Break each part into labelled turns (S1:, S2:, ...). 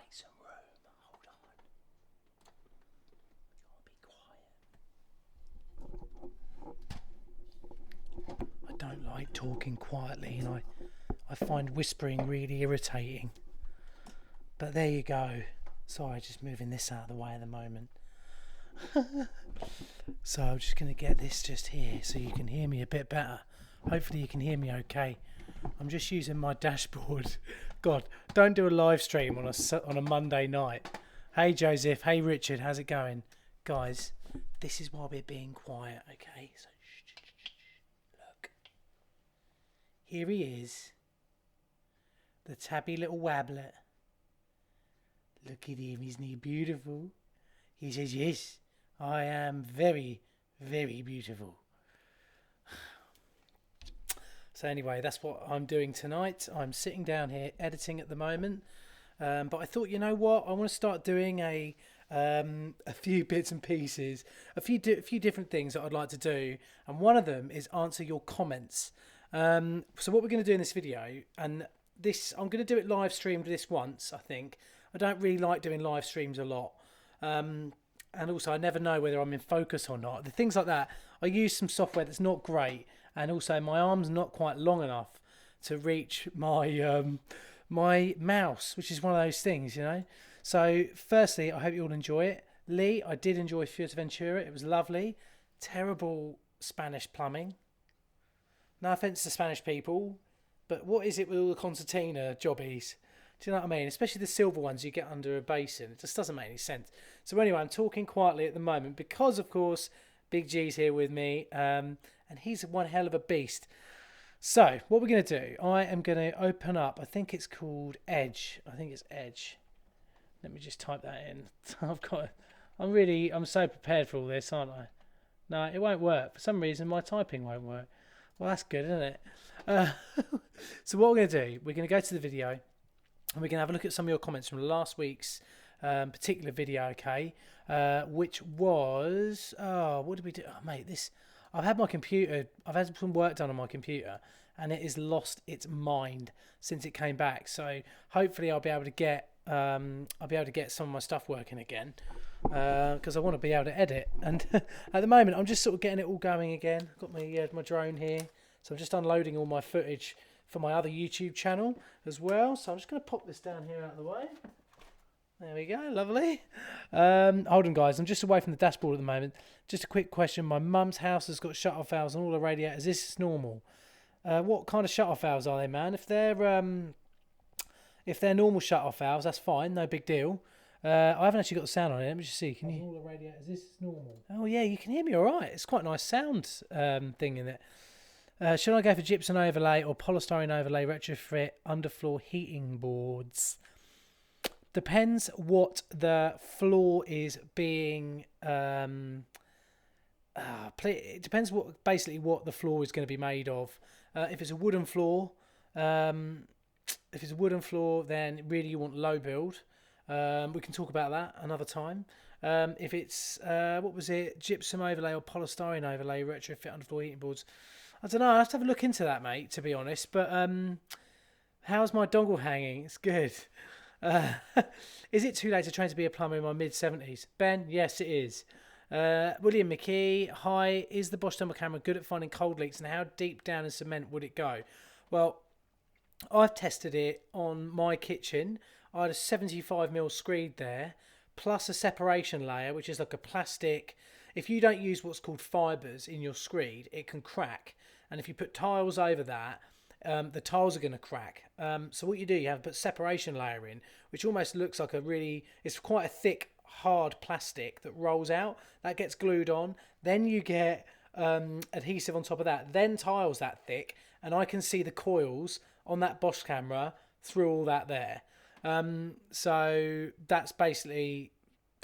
S1: make some room. Hold on. I'll be quiet. I don't like talking quietly, and I find whispering really irritating. But there you go. Sorry, just moving this out of the way at the moment. So I'm just going to get this just here so you can hear me a bit better. Hopefully you can hear me okay. I'm just using my dashboard. God, don't do a live stream on a Monday night. Hey Joseph, hey Richard, how's it going? Guys, this is why we're being quiet, okay? So look. Here he is. The tabby little wabblet. Look at him, isn't he beautiful? He says, yes, I am very, very beautiful. So anyway, that's what I'm doing tonight. I'm sitting down here editing at the moment. But I thought, you know what? I want to start doing a few bits and pieces, a few different things that I'd like to do. And one of them is answer your comments. So what we're going to do in this video, and this, I'm going to do it live streamed this once, I think. I don't really like doing live streams a lot. And also I never know whether I'm in focus or not. The things like that, I use some software that's not great, and also my arm's not quite long enough to reach my my mouse, which is one of those things, you know. So firstly, I hope you all enjoy it. Lee, I did enjoy Fuerteventura. It was lovely. Terrible Spanish plumbing. No offence to Spanish people, but what is it with all the concertina jobbies? Do you know what I mean? Especially the silver ones you get under a basin. It just doesn't make any sense. So anyway, I'm talking quietly at the moment because, of course, Big G's here with me, and he's one hell of a beast. So what we're going to do, I am going to open up, I think it's called Edge. I think it's Edge. Let me just type that in. I'm so prepared for all this, aren't I? No, it won't work. For some reason, my typing won't work. Well, that's good, isn't it? So what we're going to do, we're going to go to the video, and we're going to have a look at some of your comments from last week's particular video, okay? Which was, what did we do? Oh, mate, I've had some work done on my computer, and it has lost its mind since it came back. So hopefully I'll be able to get some of my stuff working again, because I want to be able to edit. And at the moment, I'm just sort of getting it all going again. I've got my drone here, so I'm just unloading all my footage for my other YouTube channel as well. So I'm just going to pop this down here out of the way. There we go, lovely. Hold on, guys. I'm just away from the dashboard at the moment. Just a quick question. My mum's house has got shut-off valves on all the radiators. Is this normal? What kind of shut-off valves are they, man? If they're normal shut-off valves, that's fine. No big deal. I haven't actually got the sound on it. Let me just see. Can you? All the radiators. Is this normal? Oh yeah, you can hear me all right. It's quite a nice sound thing in it. Should I go for gypsum overlay or polystyrene overlay retrofit underfloor heating boards? Depends what the floor is being. It depends what the floor is going to be made of. If it's a wooden floor, then really you want low build. We can talk about that another time. If it's gypsum overlay or polystyrene overlay retrofit underfloor heating boards. I don't know. I have to have a look into that, mate, to be honest. But how's my dongle hanging? It's good. Is it too late to train to be a plumber in my mid-70s? Ben, yes, it is. William McKee, hi. Is the Bosch thermal camera good at finding cold leaks, and how deep down in cement would it go? Well, I've tested it on my kitchen. I had a 75mm screed there, plus a separation layer, which is like a plastic. If you don't use what's called fibres in your screed, it can crack. And if you put tiles over that, the tiles are going to crack. So what you do, you have to put separation layer in, which almost looks like it's quite a thick, hard plastic that rolls out. That gets glued on. Then you get adhesive on top of that. Then tiles that thick. And I can see the coils on that Bosch camera through all that there. So that's basically,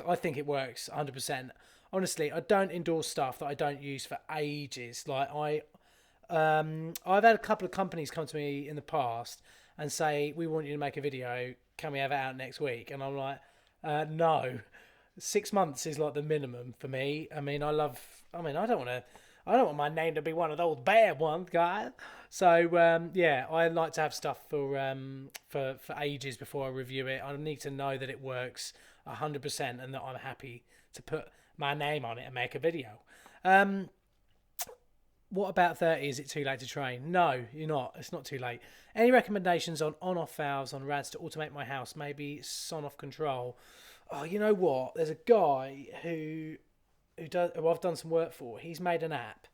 S1: I think it works 100%. Honestly, I don't endorse stuff that I don't use for ages. Like I've had a couple of companies come to me in the past and say, we want you to make a video. Can we have it out next week? And I'm like, no. 6 months is like the minimum for me. I don't want to. I don't want my name to be one of those bad ones, guys. So yeah, I like to have stuff for ages before I review it. I need to know that it works 100% and that I'm happy to put my name on it and make a video. Um, what about 30? Is it too late to train? No, you're not. It's not too late. Any recommendations on on-off valves on rads to automate my house? Maybe son-off control. Oh, you know what? There's a guy who I've done some work for. He's made an app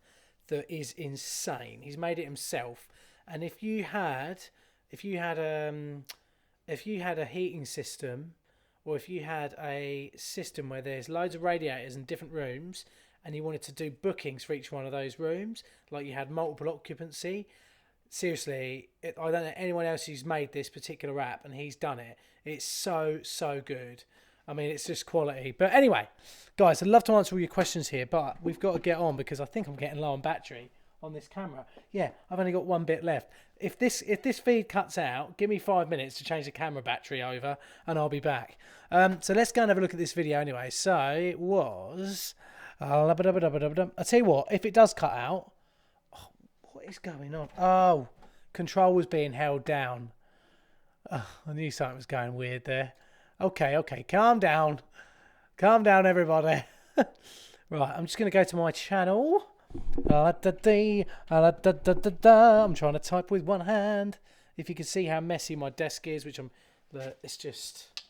S1: that is insane. He's made it himself. And if you had a heating system, or if you had a system where there's loads of radiators in different rooms, and you wanted to do bookings for each one of those rooms, like you had multiple occupancy, seriously, I don't know anyone else who's made this particular app, and he's done it. It's so good. I mean, it's just quality. But anyway, guys, I'd love to answer all your questions here, but we've got to get on because I think I'm getting low on battery on this camera. Yeah, I've only got one bit left. If this feed cuts out, give me 5 minutes to change the camera battery over, and I'll be back. So let's go and have a look at this video anyway. So it was... I'll tell you what, if it does cut out... Oh, what is going on? Oh, control was being held down. Oh, I knew something was going weird there. Okay, calm down. Calm down, everybody. Right, I'm just going to go to my channel. I'm trying to type with one hand. If you can see how messy my desk is, it's just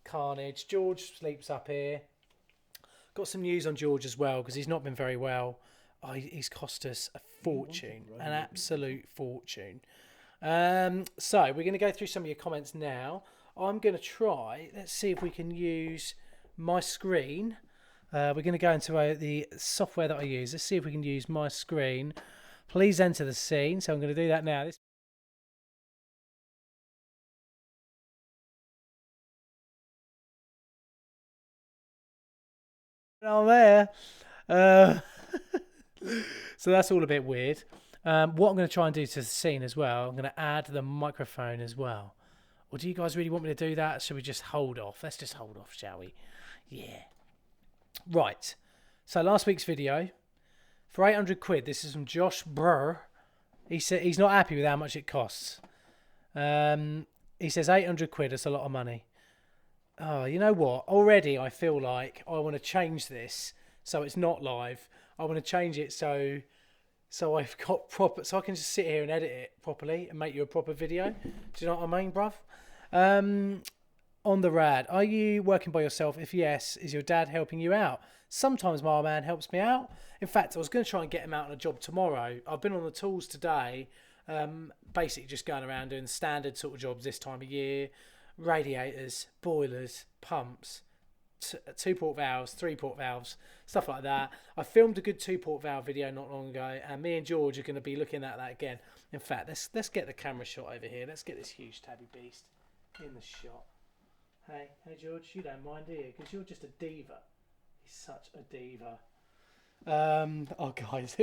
S1: carnage. George sleeps up here. Got some news on George as well, because he's not been very well. Oh, he's cost us a fortune, an absolute fortune. So we're going to go through some of your comments now. I'm going to try, let's see if we can use my screen. We're going to go into the software that I use. Let's see if we can use my screen. Please enter the scene. So I'm going to do that now. On there. So that's all a bit weird. What I'm going to try and do to the scene as well, I'm going to add the microphone as well. Or do you guys really want me to do that? Should we just hold off? Let's just hold off, shall we? Yeah. Right. So last week's video, for 800 quid, this is from Josh Burr. He said he's not happy with how much it costs. He says 800 quid, that's a lot of money. Oh, you know what? Already I feel like I want to change this so it's not live. I want to change it so I've got proper, so I can just sit here and edit it properly and make you a proper video. Do you know what I mean, bruv? On the rad, are you working by yourself? If yes, is your dad helping you out? Sometimes my man helps me out. In fact, I was going to try and get him out on a job tomorrow. I've been on the tools today, basically just going around doing standard sort of jobs this time of year. Radiators, boilers, pumps, 2-port valves, 3-port valves, stuff like that. I filmed a good 2-port valve video not long ago, and me and George are going to be looking at that again. In fact, let's get the camera shot over here. Let's get this huge tabby beast in the shot. Hey George, you don't mind, do you? Because you're just a diva. He's such a diva. Oh guys,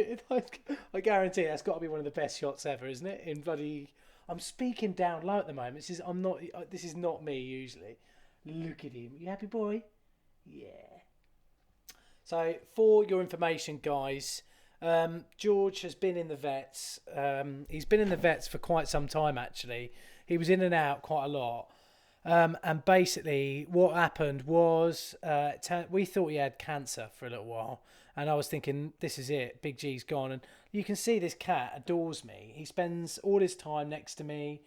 S1: I guarantee that's got to be one of the best shots ever, isn't it? In bloody, I'm speaking down low at the moment. This is not me usually. Look at him. You happy, boy? Yeah. So for your information, guys, George has been in the vets. He's been in the vets for quite some time actually. He was in and out quite a lot. And basically what happened was we thought he had cancer for a little while, and I was thinking, this is it, Big G's gone. And you can see this cat adores me. He spends all his time next to me.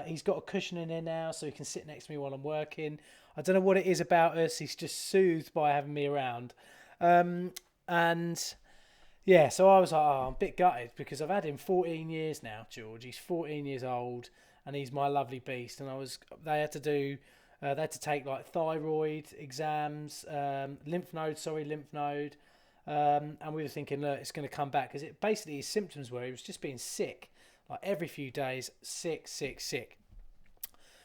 S1: He's got a cushion in there now, so he can sit next to me while I'm working. I don't know what it is about us. He's just soothed by having me around. And yeah, so I was like, oh, I'm a bit gutted because I've had him 14 years now, George. He's 14 years old. And he's my lovely beast. And they had to take like thyroid exams, lymph node. And we were thinking, look, it's going to come back, because basically his symptoms were he was just being sick, like every few days, sick.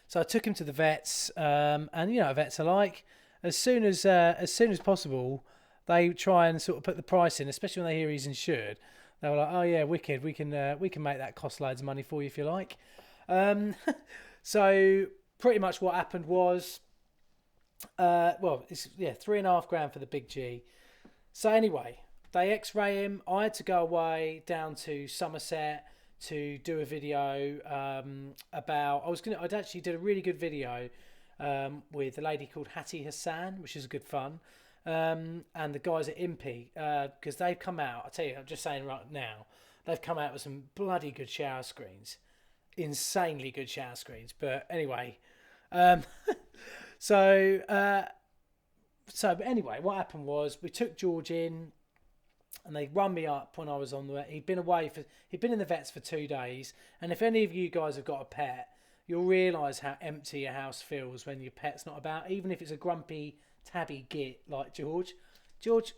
S1: So I took him to the vets, and you know, vets are like, as soon as possible, they try and sort of put the price in, especially when they hear he's insured. They were like, oh yeah, wicked, we can make that cost loads of money for you if you like. So pretty much what happened was, it's 3.5 grand for the Big G. So anyway, they x-ray him. I had to go away down to Somerset to do a video about. I'd actually did a really good video with a lady called Hattie Hassan, which is good fun, and the guys at Impy, because they've come out. I tell you, I'm just saying right now, they've come out with some bloody good shower screens, insanely good shower screens. But anyway, so anyway, what happened was we took George in. And they run me up when I was on the vet. He'd been in the vets for 2 days. And if any of you guys have got a pet, you'll realise how empty your house feels when your pet's not about. Even if it's a grumpy, tabby git like George. George,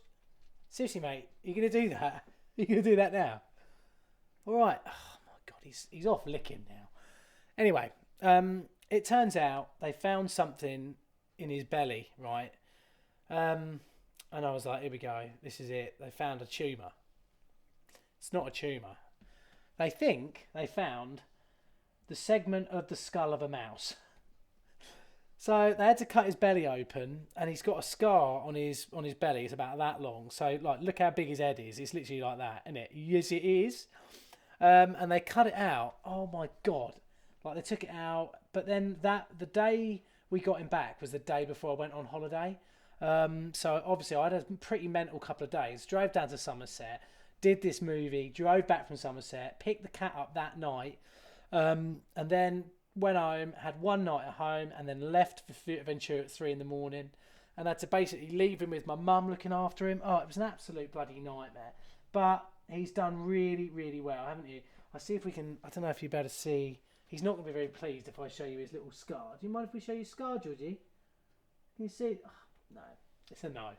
S1: seriously, mate, are you going to do that? Are you going to do that now? All right. Oh, my God, he's off licking now. Anyway, it turns out they found something in his belly, right? And I was like, here we go. This is it. They found a tumour. It's not a tumour. They think they found the segment of the skull of a mouse. So they had to cut his belly open, and he's got a scar on his belly. It's about that long. So like, look how big his head is. It's literally like that, isn't it? Yes, it is. And they cut it out. Oh my God! Like they took it out, but then the day we got him back was the day before I went on holiday. So obviously I had a pretty mental couple of days. Drove down to Somerset, did this movie, drove back from Somerset, picked the cat up that night, and then went home, had one night at home, and then left for Fuerteventura at 3 a.m. and had to basically leave him with my mum looking after him. Oh, it was an absolute bloody nightmare. But he's done really, really well, haven't you? I'll see if we can. I don't know if you'd better see. He's not going to be very pleased if I show you his little scar. Do you mind if we show you his scar, Georgie? Can you see? Oh, no, it's a no.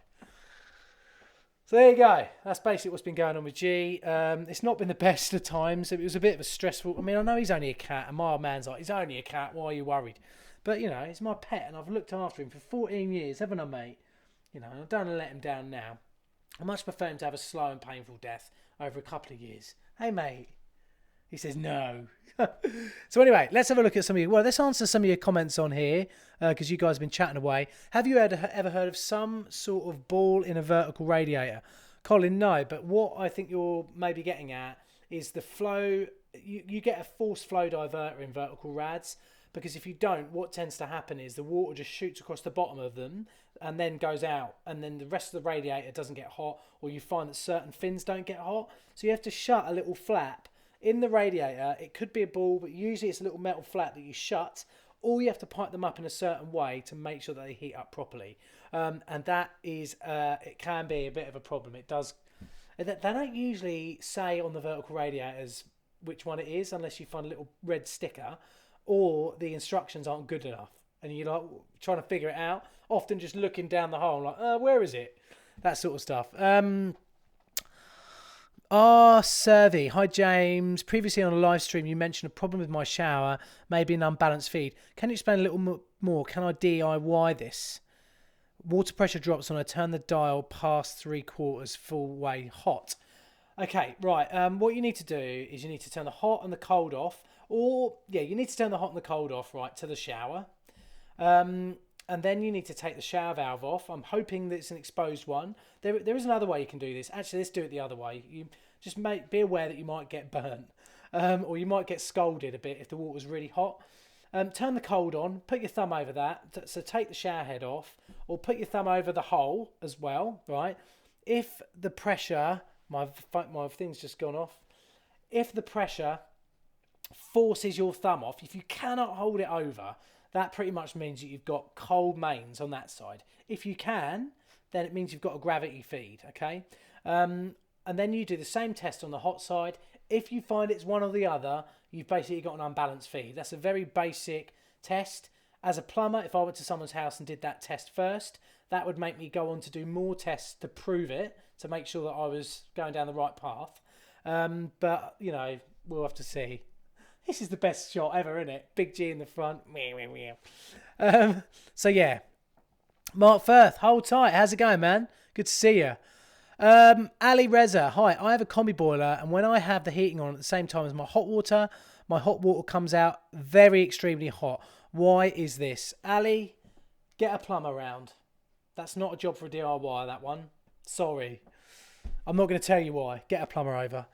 S1: So there you go. That's basically what's been going on with G. It's not been the best of times. It was a bit of a stressful. I mean, I know he's only a cat, and my old man's like, he's only a cat. Why are you worried? But you know, it's my pet, and I've looked after him for 14 years, haven't I, mate? You know, I don't want to let him down now. I much prefer him to have a slow and painful death over a couple of years. Hey, mate. He says no. So anyway, let's have a look at some of you. Well, let's answer some of your comments on here because you guys have been chatting away. Have you ever heard of some sort of ball in a vertical radiator? Colin, no. But what I think you're maybe getting at is the flow. You get a forced flow diverter in vertical rads because if you don't, what tends to happen is the water just shoots across the bottom of them and then goes out, and then the rest of the radiator doesn't get hot, or you find that certain fins don't get hot. So you have to shut a little flap in the radiator. It could be a ball, but usually it's a little metal flap that you shut, or you have to pipe them up in a certain way to make sure that they heat up properly. And that is, it can be a bit of a problem. It does. They don't usually say on the vertical radiators which one it is unless you find a little red sticker, or the instructions aren't good enough. And you're like trying to figure it out, often just looking down the hole, like, where is it? That sort of stuff. Survey. Hi, James. Previously on a live stream, you mentioned a problem with my shower, maybe an unbalanced feed. Can you explain a little more? Can I DIY this? Water pressure drops when I turn the dial past 3/4 full way hot. Okay, right. What you need to do is you need to turn the hot and the cold off, you need to turn the hot and the cold off, right, to the shower. And then you need to take the shower valve off. I'm hoping that it's an exposed one. There is another way you can do this. Actually, let's do it the other way. You just be aware that you might get burnt, or you might get scalded a bit if the water's really hot. Turn the cold on. Put your thumb over that. So take the shower head off, or put your thumb over the hole as well. Right. If the pressure, my thing's just gone off. If the pressure forces your thumb off, if you cannot hold it over, that pretty much means that you've got cold mains on that side. If you can, then it means you've got a gravity feed, okay? And then you do the same test on the hot side. If you find it's one or the other, you've basically got an unbalanced feed. That's a very basic test. As a plumber, if I went to someone's house and did that test first, that would make me go on to do more tests to prove it, to make sure that I was going down the right path. But, you know, we'll have to see. This is the best shot ever, isn't it? Big G in the front. So, yeah. Mark Firth, hold tight. How's it going, man? Good to see you. Ali Reza, hi. I have a combi boiler, and when I have the heating on at the same time as my hot water comes out very extremely hot. Why is this? Ali, get a plumber round. That's not a job for a DIY, that one. Sorry. I'm not going to tell you why. Get a plumber over.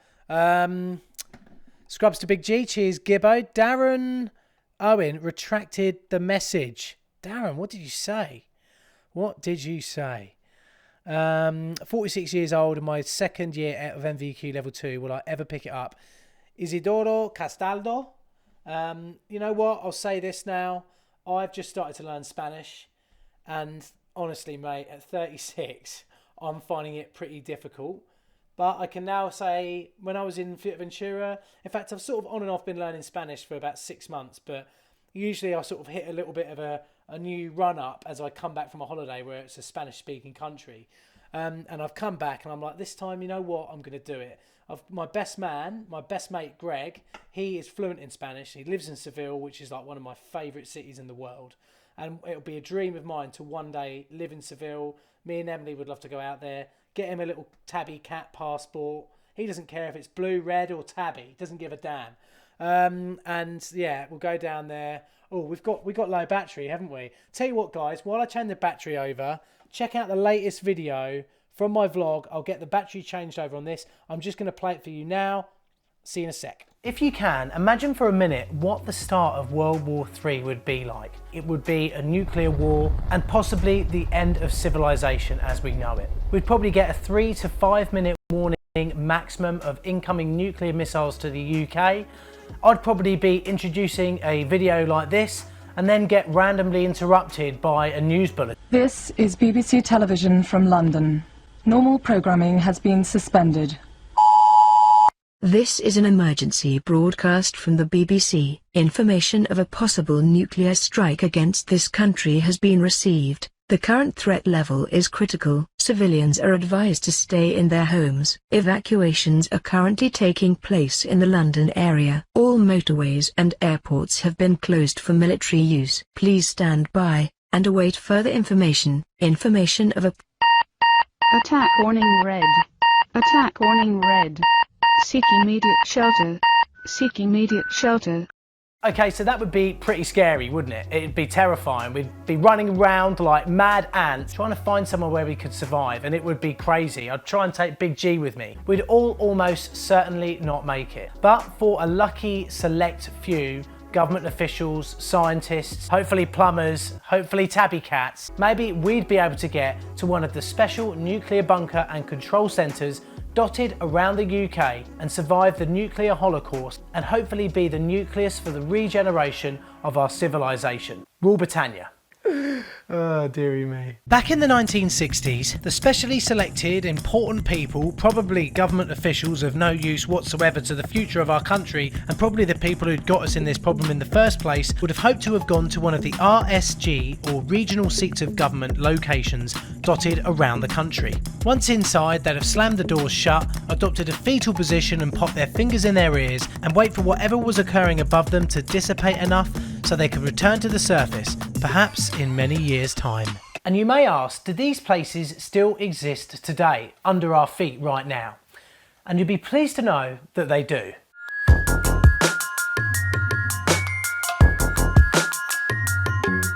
S1: Scrubs to Big G. Cheers, Gibbo. Darren Owen retracted the message. Darren, what did you say? What did you say? 46 years old in my second year of MVQ level 2. Will I ever pick it up? Isidoro Castaldo. You know what? I'll say this now. I've just started to learn Spanish. And honestly, mate, at 36, I'm finding it pretty difficult. But I can now say, when I was in Fuerteventura, in fact, I've sort of on and off been learning Spanish for about 6 months. But usually I sort of hit a little bit of a new run-up as I come back from a holiday where it's a Spanish-speaking country. And I've come back and I'm like, this time, you know what? I'm going to do it. My best mate, Greg, he is fluent in Spanish. He lives in Seville, which is like one of my favourite cities in the world. And it'll be a dream of mine to one day live in Seville. Me and Emily would love to go out there, get him a little tabby cat passport. He doesn't care if it's blue, red or tabby. He doesn't give a damn. And yeah, we'll go down there. Oh, we've got low battery, haven't we? Tell you what, guys, while I change the battery over, check out the latest video from my vlog. I'll get the battery changed over on this. I'm just going to play it for you now. See you in a sec. If you can, imagine for a minute what the start of World War III would be like. It would be a nuclear war and possibly the end of civilization as we know it. We'd probably get a 3 to 5 minute warning maximum of incoming nuclear missiles to the UK. I'd probably be introducing a video like this and then get randomly interrupted by a news bulletin.
S2: This is BBC Television from London. Normal programming has been suspended.
S3: This is an emergency broadcast from the BBC. Information of a possible nuclear strike against this country has been received. The current threat level is critical. Civilians are advised to stay in their homes. Evacuations are currently taking place in the London area. All motorways and airports have been closed for military use. Please stand by and await further information. Information of a
S4: attack warning red. Attack warning red. Seek immediate shelter. Seek immediate shelter.
S1: Okay, so that would be pretty scary, wouldn't it? It'd be terrifying. We'd be running around like mad ants trying to find somewhere where we could survive, and it would be crazy. I'd try and take Big G with me. We'd all almost certainly not make it. But for a lucky select few, government officials, scientists, hopefully plumbers, hopefully tabby cats, maybe we'd be able to get to one of the special nuclear bunker and control centres dotted around the UK and survive the nuclear holocaust and hopefully be the nucleus for the regeneration of our civilization. Rule Britannia. Oh, dearie me. Back in the 1960s, the specially selected important people, probably government officials of no use whatsoever to the future of our country, and probably the people who'd got us in this problem in the first place, would have hoped to have gone to one of the RSG or regional seats of government locations dotted around the country. Once inside, they'd have slammed the doors shut, adopted a fetal position and popped their fingers in their ears and wait for whatever was occurring above them to dissipate enough so they could return to the surface, perhaps in many years' time. And you may ask, do these places still exist today, under our feet right now? And you'll be pleased to know that they do.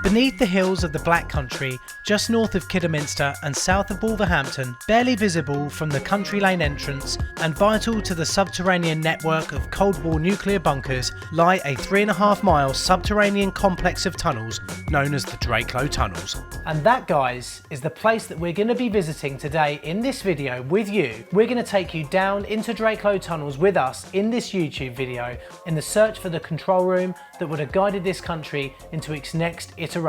S1: Beneath the hills of the Black Country, just north of Kidderminster and south of Wolverhampton, barely visible from the Country Lane entrance and vital to the subterranean network of Cold War nuclear bunkers, lie a 3.5 mile subterranean complex of tunnels known as the Draco tunnels. And that, guys, is the place that we're going to be visiting today in this video with you. We're going to take you down into Draco tunnels with us in this YouTube video in the search for the control room that would have guided this country into its next iteration.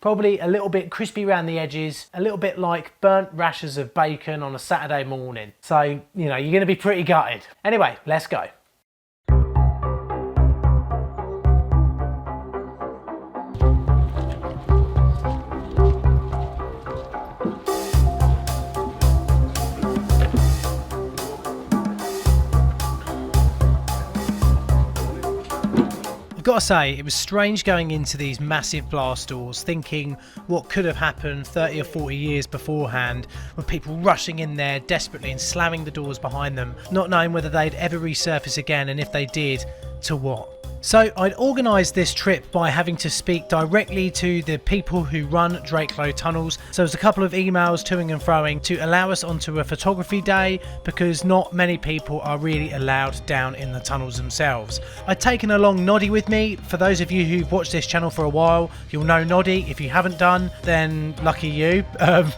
S1: Probably a little bit crispy around the edges, a little bit like burnt rashers of bacon on a Saturday morning. So, you know, you're going to be pretty gutted. Anyway, let's go. Gotta say, it was strange going into these massive blast doors thinking what could have happened 30 or 40 years beforehand, with people rushing in there desperately and slamming the doors behind them, not knowing whether they'd ever resurface again, and if they did, to what. So I'd organised this trip by having to speak directly to the people who run Draco tunnels. So there's a couple of emails toing and froing to allow us onto a photography day, because not many people are really allowed down in the tunnels themselves. I'd taken along Noddy with me. For those of you who've watched this channel for a while, you'll know Noddy. If you haven't done, then lucky you.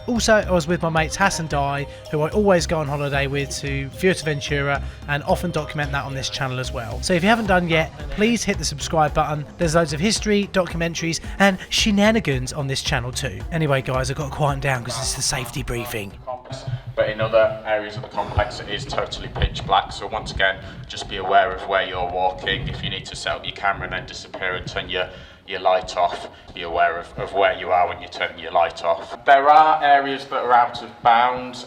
S1: Also, I was with my mates Hass and Di, who I always go on holiday with, to Fuerteventura, and often document that on this channel as well. So if you haven't done yet, please hit the subscribe button. There's loads of history, documentaries and shenanigans on this channel too. Anyway guys, I've got to quieten down because it's the safety briefing.
S5: But in other areas of the complex it is totally pitch black, so once again just be aware of where you're walking. If you need to set up your camera and then disappear and turn your light off, be aware of where you are when you turn your light off. There are areas that are out of bounds.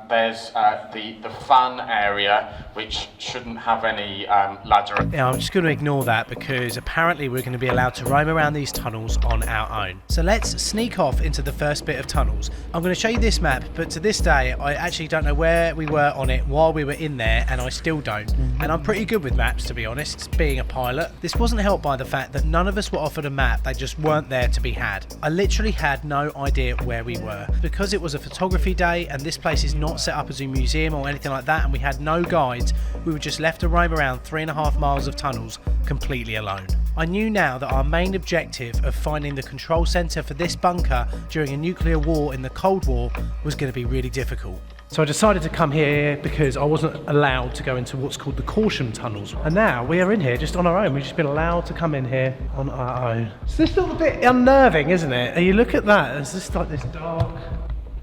S5: There's the fan area, which shouldn't have any ladder.
S1: Yeah, I'm just going to ignore that because apparently we're going to be allowed to roam around these tunnels on our own. So let's sneak off into the first bit of tunnels. I'm going to show you this map, but to this day I actually don't know where we were on it while we were in there, and I still don't. And I'm pretty good with maps, to be honest, being a pilot. This wasn't helped by the fact that none of us were offered a map. They just weren't there to be had. I literally had no idea where we were. Because it was a photography day and this place is not set up as a museum or anything like that, and we had no guides, we were just left to roam around 3.5 miles of tunnels completely alone. I knew now that our main objective of finding the control centre for this bunker during a nuclear war in the Cold War was going to be really difficult. So I decided to come here because I wasn't allowed to go into what's called the caution tunnels. And now we are in here just on our own. We've just been allowed to come in here on our own. So this is a little bit unnerving, isn't it? And you look at that, there's just like this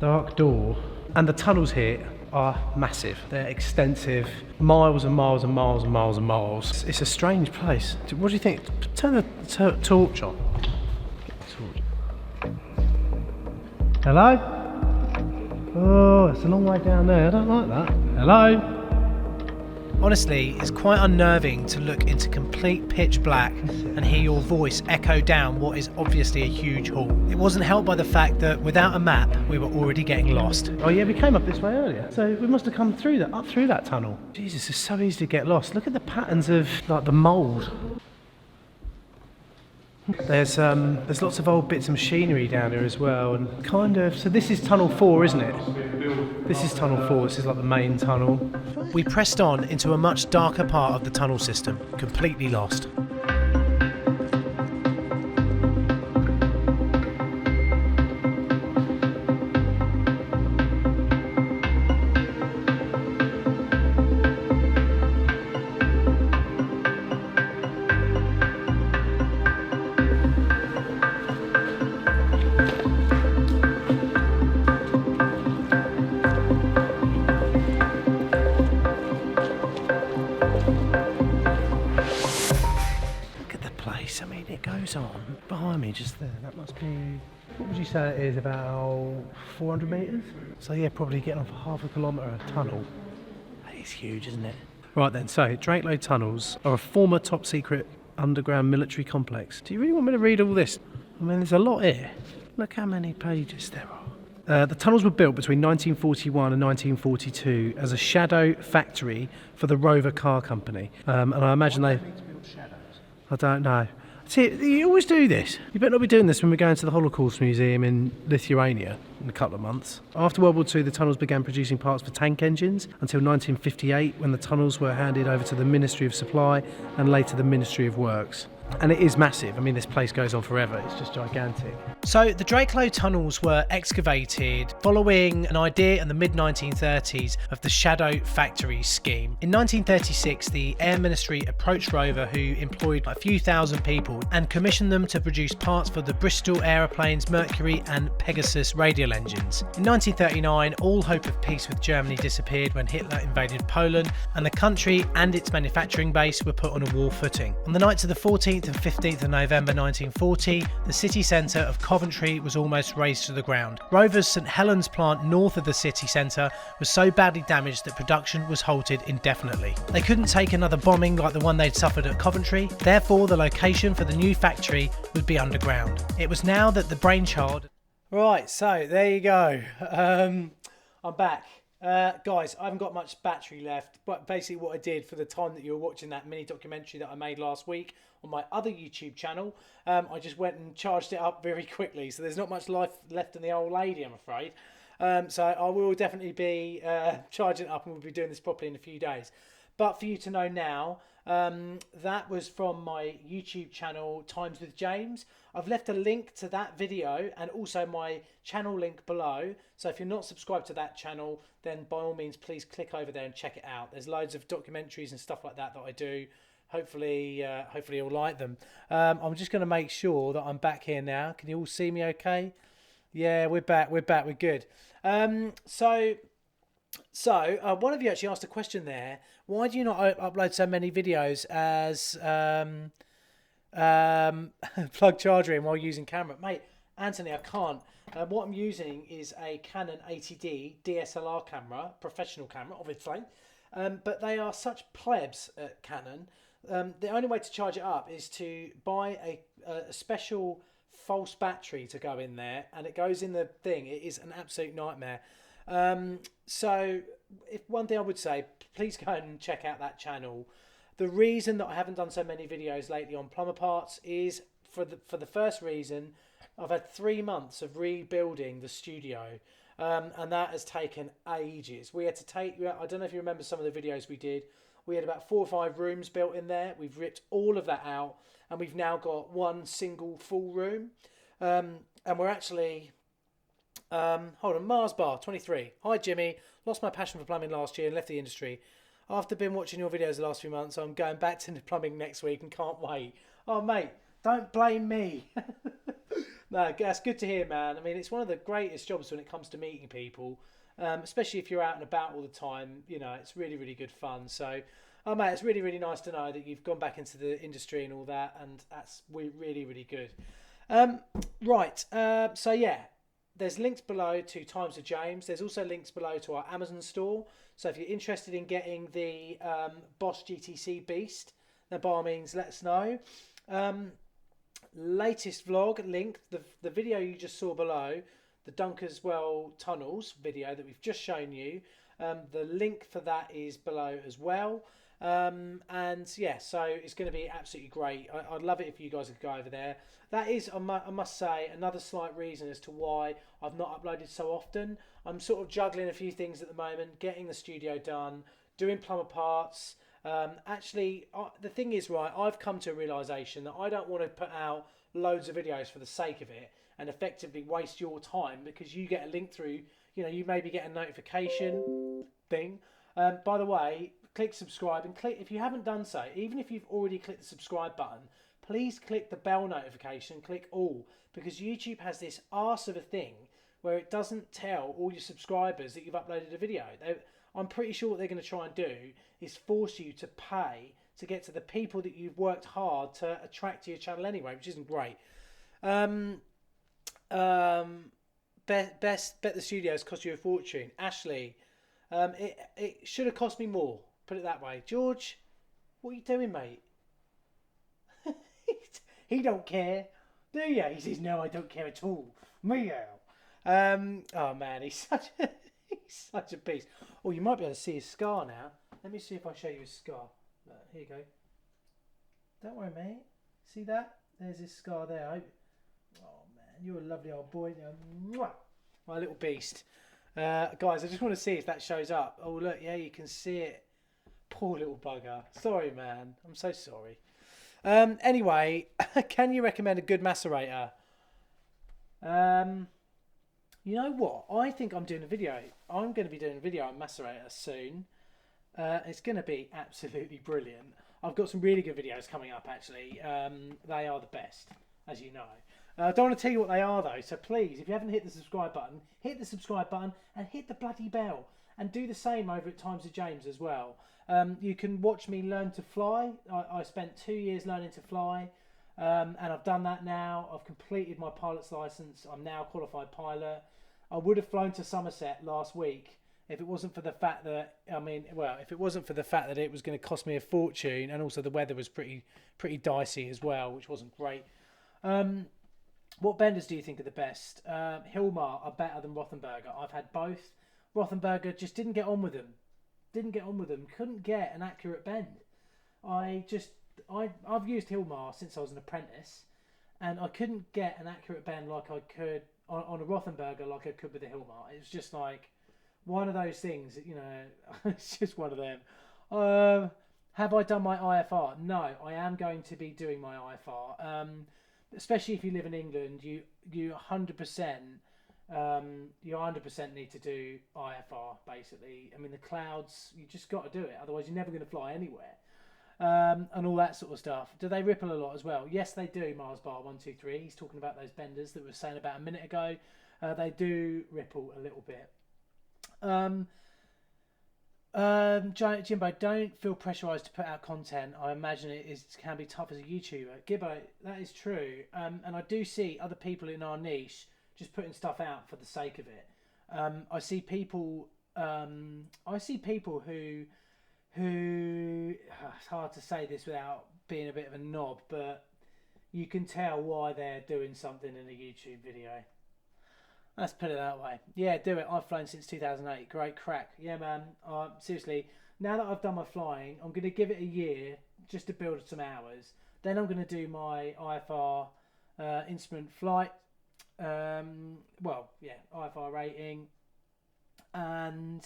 S1: dark door. And the tunnels here are massive. They're extensive, miles and miles and miles and miles and miles. It's a strange place. What do you think? Turn the torch on. Get the torch. Hello? Oh, it's a long way down there. I don't like that. Hello? Honestly, it's quite unnerving to look into complete pitch black and hear your voice echo down what is obviously a huge hall. It wasn't helped by the fact that without a map, we were already getting lost. Oh yeah, we came up this way earlier. So we must have come through that, up through that tunnel. Jesus, it's so easy to get lost. Look at the patterns of like the mould. There's lots of old bits of machinery down here as well, and kind of, so this is tunnel 4, isn't it? This is tunnel 4, this is like the main tunnel. We pressed on into a much darker part of the tunnel system, completely lost. I mean, it goes on behind me just there. That must be, what would you say it is, about 400 metres? So yeah, probably getting on for half a kilometre of tunnel. That is huge, isn't it? Right then, so Draco tunnels are a former top secret underground military complex. Do you really want me to read all this? I mean, there's a lot here. Look how many pages there are. The tunnels were built between 1941 and 1942 as a shadow factory for the Rover Car Company. And I imagine they... I don't know. See, you always do this. You better not be doing this when we're going to the Holocaust Museum in Lithuania in a couple of months. After World War II, the tunnels began producing parts for tank engines until 1958, when the tunnels were handed over to the Ministry of Supply and later the Ministry of Works. And it is massive. I mean, this place goes on forever. It's just gigantic. So the Draco tunnels were excavated following an idea in the mid-1930s of the Shadow Factory scheme. In 1936, the Air Ministry approached Rover, who employed a few thousand people, and commissioned them to produce parts for the Bristol aeroplanes Mercury and Pegasus radial engines. In 1939, all hope of peace with Germany disappeared when Hitler invaded Poland, and the country and its manufacturing base were put on a war footing. On the nights of the 14th and 15th of November 1940, the city centre of Coventry was almost razed to the ground. Rover's St Helens plant north of the city centre was so badly damaged that production was halted indefinitely. They couldn't take another bombing like the one they'd suffered at Coventry, therefore the location for the new factory would be underground. It was now that the brainchild... Right, so there you go. I'm back. Guys, I haven't got much battery left, but basically what I did for the time that you were watching that mini documentary that I made last week on my other YouTube channel, I just went and charged it up very quickly. So there's not much life left in the old lady, I'm afraid. So I will definitely be charging it up, and we'll be doing this properly in a few days. But for you to know now, that was from my YouTube channel, Times with James. I've left a link to that video and also my channel link below. So if you're not subscribed to that channel, then by all means, please click over there and check it out. There's loads of documentaries and stuff like that I do. Hopefully you'll like them. I'm just going to make sure that I'm back here now. Can you all see me okay? Yeah, we're back. We're good. So one of you actually asked a question there. Why do you not upload so many videos as plug charger in while using camera? Mate, Anthony, I can't. What I'm using is a Canon 80D DSLR camera, professional camera, obviously. But they are such plebs at Canon. The only way to charge it up is to buy a special false battery to go in there, and it goes in the thing. It is an absolute nightmare. So if one thing I would say, please go and check out that channel. The reason that I haven't done so many videos lately on plumber parts is for the first reason, I've had 3 months of rebuilding the studio, and that has taken ages. We had to take, I don't know if you remember some of the videos we did. We had about 4 or 5 rooms built in there. We've ripped all of that out, and we've now got one single full room. And we're actually, hold on, Mars Bar 23. Hi Jimmy, lost my passion for plumbing last year and left the industry. After been watching your videos the last few months, I'm going back to plumbing next week and can't wait. Oh mate, don't blame me. No, that's good to hear, man. I mean, it's one of the greatest jobs when it comes to meeting people, especially if you're out and about all the time. You know, it's really, really good fun. So, oh mate, it's really, really nice to know that you've gone back into the industry and all that, and that's really, really good. Right, so yeah, there's links below to Times of James. There's also links below to our Amazon store. So if you're interested in getting the Bosch GTC Beast, then by all means, let us know. Latest vlog link, the video you just saw below, the Dunkerswell Tunnels video that we've just shown you. The link for that is below as well. And yeah, so it's going to be absolutely great. I'd love it if you guys could go over there. That is, I must say, another slight reason as to why I've not uploaded so often. I'm sort of juggling a few things at the moment, getting the studio done, doing plumber parts. Actually, the thing is, right, I've come to a realisation that I don't want to put out loads of videos for the sake of it and effectively waste your time, because you get a link through, you know, you maybe get a notification thing. By the way, click subscribe, and click, if you haven't done so, even if you've already clicked the subscribe button, please click the bell notification, click all, because YouTube has this arse of a thing where it doesn't tell all your subscribers that you've uploaded a video. I'm pretty sure what they're going to try and do is force you to pay to get to the people that you've worked hard to attract to your channel anyway, which isn't great. Bet the studios cost you a fortune. Ashley, it should have cost me more. Put it that way. George, what are you doing, mate? He don't care, do you? He says, no, I don't care at all. Meow. Oh man, he's such a beast. Oh, you might be able to see his scar now. Let me see if I show you his scar. Here you go. Don't worry, mate. See that? There's his scar there. Oh man, you're a lovely old boy. Mwah! My little beast. Guys, I just want to see if that shows up. Oh look, yeah, you can see it. Poor little bugger. Sorry, man. I'm so sorry. Anyway, can you recommend a good macerator? You know what? I think I'm doing a video. I'm going to be doing a video on macerator soon. It's going to be absolutely brilliant. I've got some really good videos coming up, actually. They are the best, as you know. I don't want to tell you what they are, though. So please, if you haven't hit the subscribe button, hit the subscribe button and hit the bloody bell. And do the same over at Times of James as well. You can watch me learn to fly. I spent 2 years learning to fly. And I've done that now. I've completed my pilot's license. I'm now a qualified pilot. I would have flown to Somerset last week if it wasn't for the fact that, if it wasn't for the fact that it was going to cost me a fortune, and also the weather was pretty dicey as well, which wasn't great. What benders do you think are the best? Hilmar are better than Rothenberger. I've had both. Rothenberger just didn't get on with them. Couldn't get an accurate bend. I've used Hilmar since I was an apprentice, and I couldn't get an accurate bend like I could on a Rothenberger like I could with the Hilmar. It was just like one of those things, you know. It's just one of them. Have I done my IFR? No, I am going to be doing my IFR. Especially if you live in England, you 100%. You 100% need to do IFR, basically. I mean, the clouds, you just got to do it, otherwise you're never going to fly anywhere. And all that sort of stuff. Do they ripple a lot as well? Yes, they do, MarsBar123. He's talking about those benders that we were saying about a minute ago. They do ripple a little bit. Jimbo, don't feel pressurised to put out content. I imagine can be tough as a YouTuber. Gibbo, that is true. And I do see other people in our niche just putting stuff out for the sake of it. I see people who it's hard to say this without being a bit of a knob, but you can tell why they're doing something in a YouTube video. Let's put it that way. Yeah, do it. I've flown since 2008. Great crack. Yeah, man. Seriously, now that I've done my flying, I'm going to give it a year just to build some hours. Then I'm going to do my IFR instrument flight. IFR rating. And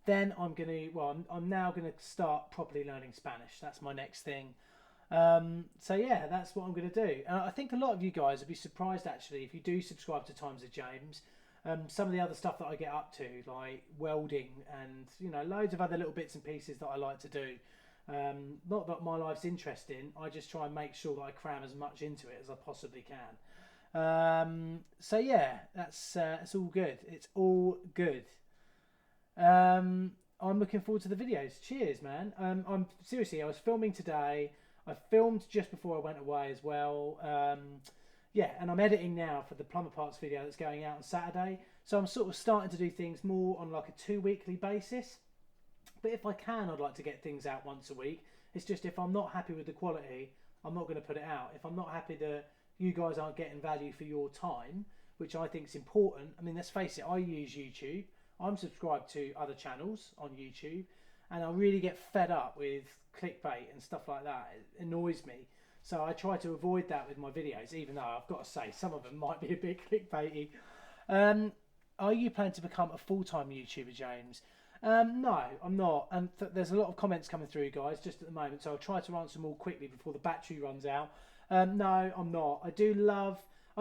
S1: then I'm now going to start properly learning Spanish. That's my next thing. So yeah, that's what I'm going to do. And I think a lot of you guys would be surprised actually if you do subscribe to Times of James. Some of the other stuff that I get up to, like welding and loads of other little bits and pieces that I like to do. Not that my life's interesting, I just try and make sure that I cram as much into it as I possibly can. So yeah, that's it's all good. It's all good. I'm looking forward to the videos. Cheers, man. I was filming today. I filmed just before I went away as well. And I'm editing now for the plumber parts video that's going out on Saturday. So I'm sort of starting to do things more on like a 2-weekly basis. But if I can, I'd like to get things out once a week. It's just if I'm not happy with the quality, I'm not going to put it out. If I'm not happy that you guys aren't getting value for your time, which I think is important. I mean, let's face it, I use YouTube. I'm subscribed to other channels on YouTube, and I really get fed up with clickbait and stuff like that. It annoys me. So I try to avoid that with my videos, even though I've got to say some of them might be a bit clickbaity. Are you planning to become a full-time YouTuber, James? No, I'm not. And there's a lot of comments coming through, guys, just at the moment. So I'll try to answer them all quickly before the battery runs out. No, I'm not. I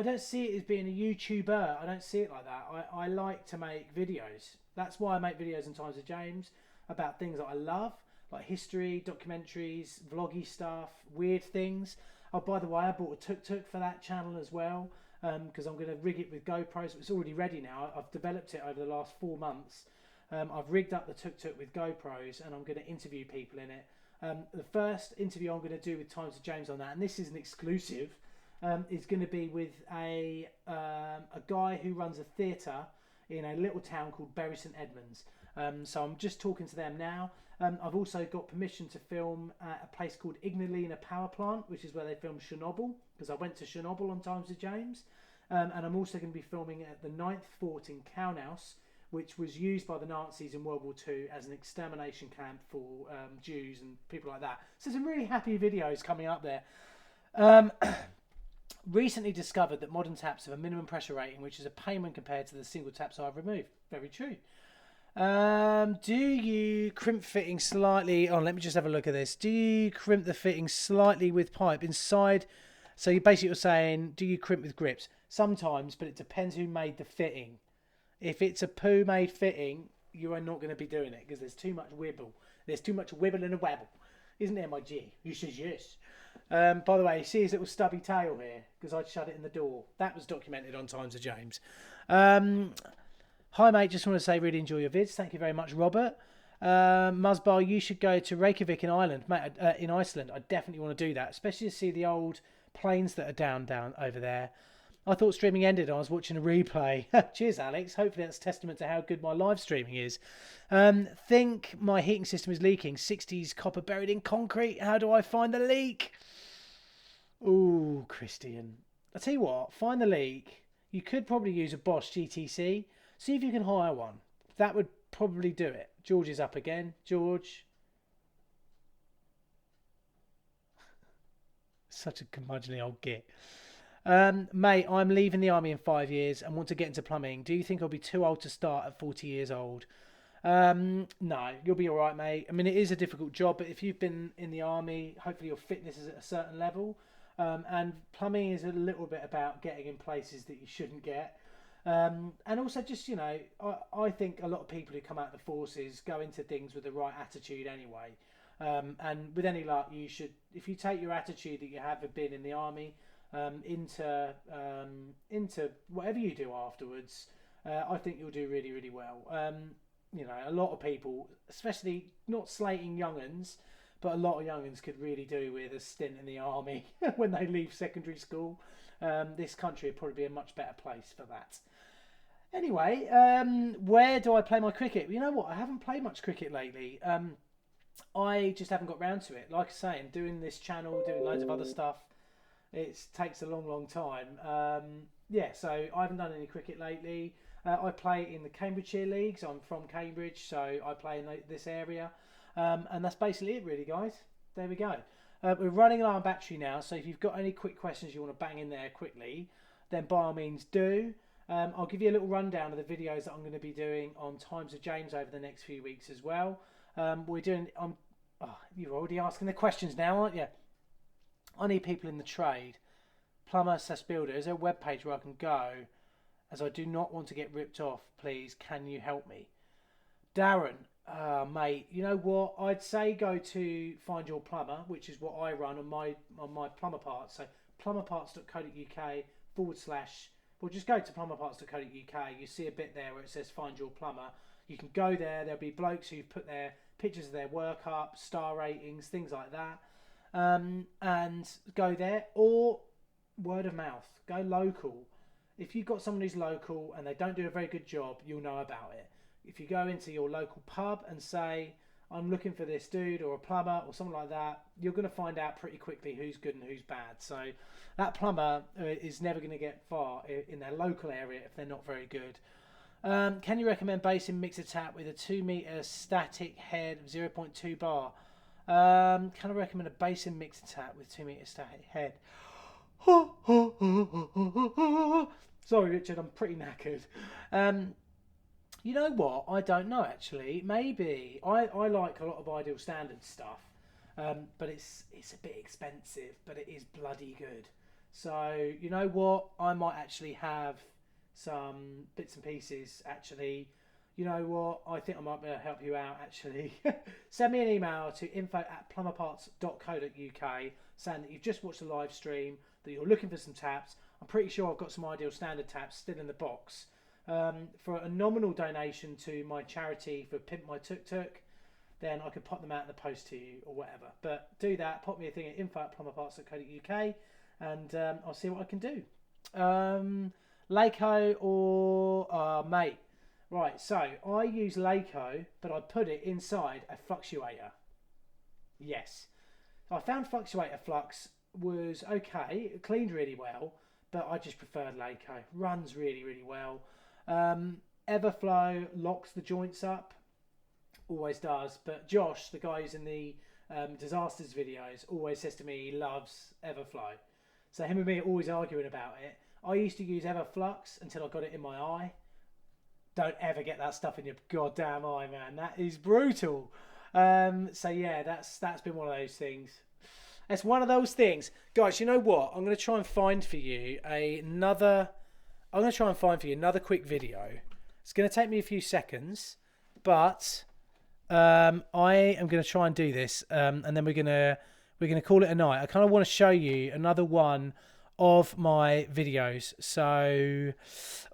S1: don't see it as being a YouTuber. I don't see it like that. I like to make videos. That's why I make videos in Times of James about things that I love, like history, documentaries, vloggy stuff, weird things. Oh, by the way, I bought a tuk-tuk for that channel as well, because I'm going to rig it with GoPros. It's already ready now. I've developed it over the last 4 months. I've rigged up the tuk-tuk with GoPros, and I'm going to interview people in it. The first interview I'm going to do with Times of James on that, and this is an exclusive, is going to be with a guy who runs a theatre in a little town called Bury St Edmunds. So I'm just talking to them now. I've also got permission to film at a place called Ignalina Power Plant, which is where they filmed Chernobyl, because I went to Chernobyl on Times of James. And I'm also going to be filming at the 9th Fort in Kaunas, which was used by the Nazis in World War II as an extermination camp for Jews and people like that. So some really happy videos coming up there. Recently discovered that modern taps have a minimum pressure rating, which is a pain when compared to the single taps I've removed. Very true. Do you crimp fitting slightly? Oh, let me just have a look at this. Do you crimp the fitting slightly with pipe inside? So you basically are saying, do you crimp with grips? Sometimes, but it depends who made the fitting. If it's a poo-made fitting, you are not going to be doing it because there's too much wibble. There's too much wibble and a wabble. Isn't there, my G? You says yes. By the way, see his little stubby tail here? Because I'd shut it in the door. That was documented on Times of James. Hi, mate. Just want to say really enjoy your vids. Thank you very much, Robert. Muzbar, you should go to Reykjavik in Ireland, mate, in Iceland. I definitely want to do that, especially to see the old planes that are down over there. I thought streaming ended. I was watching a replay. Cheers, Alex. Hopefully that's testament to how good my live streaming is. Think my heating system is leaking. 60s copper buried in concrete. How do I find the leak? Ooh, Christian. I'll tell you what. Find the leak. You could probably use a Bosch GTC. See if you can hire one. that would probably do it. George is up again. George. Such a curmudgeonly old git. Mate, I'm leaving the army in 5 years and want to get into plumbing. Do you think I'll be too old to start at 40 years old? No, you'll be all right, mate. I mean, it is a difficult job, but if you've been in the army, hopefully your fitness is at a certain level. And plumbing is a little bit about getting in places that you shouldn't get. And also just, I think a lot of people who come out of the forces go into things with the right attitude anyway. And with any luck, you should, if you take your attitude that you have been in the army into whatever you do afterwards, I think you'll do really, really well. A lot of people, especially not slating young'uns, but a lot of young'uns could really do with a stint in the army when they leave secondary school. This country would probably be a much better place for that. Anyway, where do I play my cricket? You know what? I haven't played much cricket lately. I just haven't got round to it. Like I say, I'm doing this channel, doing loads of other stuff. It takes a long, long time. So I haven't done any cricket lately. I play in the Cambridgeshire leagues. I'm from Cambridge, so I play in this area. And that's basically it, really, guys. There we go. We're running low on battery now, so if you've got any quick questions you want to bang in there quickly, then by all means do. I'll give you a little rundown of the videos that I'm going to be doing on Times of James over the next few weeks as well. We're doing... you're already asking the questions now, aren't you? I need people in the trade. Plumber/builder. Is there a web page where I can go? As I do not want to get ripped off, please, can you help me? Darren, mate, you know what? I'd say go to Find Your Plumber, which is what I run on my plumber parts. So plumberparts.co.uk / well, just go to plumberparts.co.uk. You see a bit there where it says Find Your Plumber. You can go there. There'll be blokes who've put their pictures of their work up, star ratings, things like that. And go there, or word of mouth. Go local. If you've got someone who's local and they don't do a very good job, you'll know about it. If you go into your local pub and say, I'm looking for this dude or a plumber or something like that, you're going to find out pretty quickly who's good and who's bad. So that plumber is never going to get far in their local area if they're not very good. Can you recommend basin mixer tap with a 2 meter static head of 0.2 bar? Can I recommend a basin mixer tap with 2 meter static head? Sorry, Richard, I'm pretty knackered. You know what? I don't know, actually. Maybe. I like a lot of Ideal Standard stuff, but it's a bit expensive, but it is bloody good. So, you know what? I might actually have some bits and pieces, actually. You know what? I think I might be able to help you out, actually. Send me an email to info@plumberparts.co.uk saying that you've just watched the live stream, that you're looking for some taps. I'm pretty sure I've got some Ideal Standard taps still in the box. For a nominal donation to my charity for Pimp My Tuk Tuk, then I could pop them out in the post to you or whatever. But do that. Pop me a thing at info@plumberparts.co.uk and I'll see what I can do. Laco or mate. Right, so I use Laco, but I put it inside a fluctuator. Yes. So I found fluctuator flux was okay. It cleaned really well, but I just preferred Laco. Runs really, really well. Everflow locks the joints up. Always does. But Josh, the guy who's in the disasters videos, always says to me he loves Everflow. So him and me are always arguing about it. I used to use Everflux until I got it in my eye. Don't ever get that stuff in your goddamn eye, man. That is brutal. So yeah, that's been one of those things. It's one of those things. Guys, you know what? I'm going to try and find for you another quick video. It's going to take me a few seconds, but I am going to try and do this, and then we're going to call it a night. I kind of want to show you another one of my videos. So,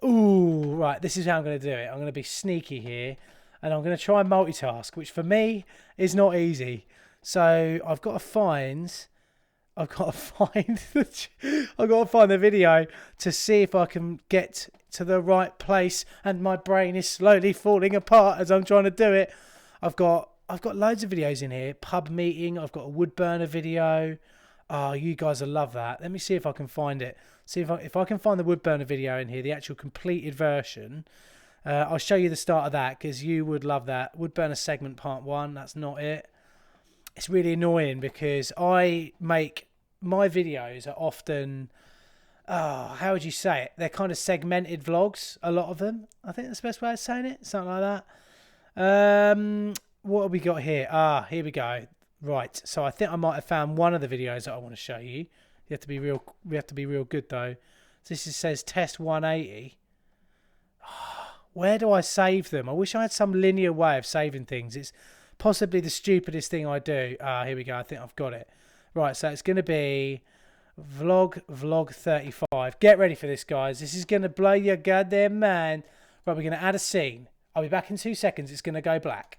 S1: right, this is how I'm going to do it. I'm going to be sneaky here, and I'm going to try and multitask, which for me is not easy. So I've got to find the video to see if I can get to the right place, and my brain is slowly falling apart as I'm trying to do it. I've got loads of videos in here. Pub meeting. I've got a wood burner video. Oh, you guys will love that. Let me see if I can find it. See if I can find the wood burner video in here, the actual completed version. I'll show you the start of that because you would love that. Woodburner segment part 1. That's not it. It's really annoying because I make my videos are often, how would you say it? They're kind of segmented vlogs, a lot of them. I think that's the best way of saying it, something like that. What have we got here? Here we go. Right, so I think I might have found one of the videos that I want to show you. We have to be real good though. So this says test 180. Where do I save them? I wish I had some linear way of saving things. It's possibly the stupidest thing I do. Here we go. I think I've got it. Right, so it's going to be vlog 35. Get ready for this, guys. This is going to blow your goddamn mind. Right, we're going to add a scene. I'll be back in 2 seconds. It's going to go black.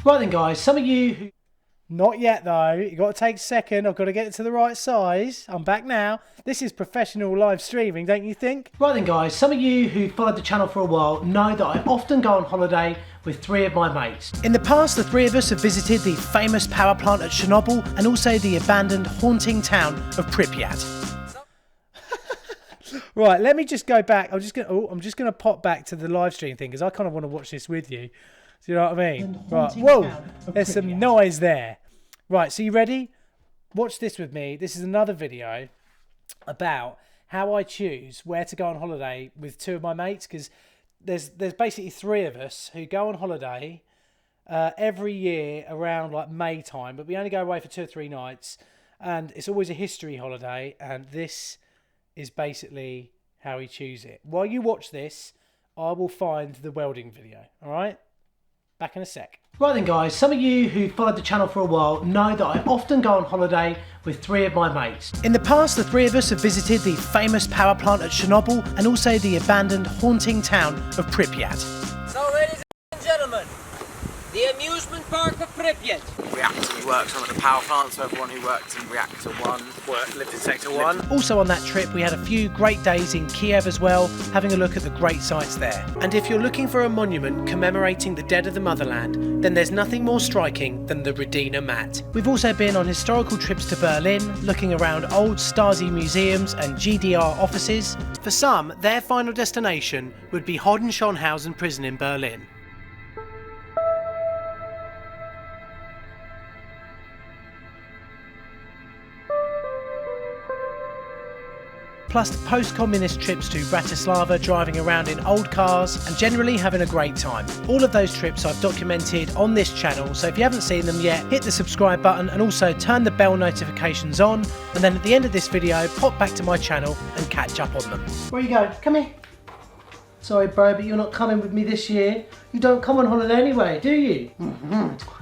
S1: Right then, guys, some of you who... Not yet, though. You've got to take a second. I've got to get it to the right size. I'm back now. This is professional live streaming, don't you think? Right then, guys, some of you who followed the channel for a while know that I often go on holiday with 3 of my mates. In the past, the 3 of us have visited the famous power plant at Chernobyl and also the abandoned haunting town of Pripyat. Right, let me just go back. I'm just gonna pop back to the live stream thing because I kind of want to watch this with you. Do you know what I mean? Right. Whoa, there's some noise there. Right, so you ready? Watch this with me. This is another video about how I choose where to go on holiday with 2 of my mates, because there's basically 3 of us who go on holiday every year around like May time, but we only go away for 2 or 3 nights, and it's always a history holiday, and this is basically how we choose it. While you watch this, I will find the welding video, all right? Back in a sec. Right then, guys, some of you who followed the channel for a while know that I often go on holiday with 3 of my mates. In the past, the 3 of us have visited the famous power plant at Chernobyl and also the abandoned haunting town of Pripyat.
S6: So, ladies and gentlemen, the amusement park of Pripyat.
S7: Reactor works on at the power plant, so everyone who worked in Reactor 1 lived in Sector 1.
S1: Also on that trip, we had a few great days in Kiev as well, having a look at the great sites there. And if you're looking for a monument commemorating the dead of the motherland, then there's nothing more striking than the Radina mat. We've also been on historical trips to Berlin, looking around old Stasi museums and GDR offices. For some, their final destination would be Hohenschönhausen prison in Berlin. Plus post-communist trips to Bratislava, driving around in old cars and generally having a great time. All of those trips I've documented on this channel, so if you haven't seen them yet, hit the subscribe button and also turn the bell notifications on, and then at the end of this video, pop back to my channel and catch up on them. Where you go? Come here. Sorry bro, but you're not coming with me this year. You don't come on holiday anyway, do you?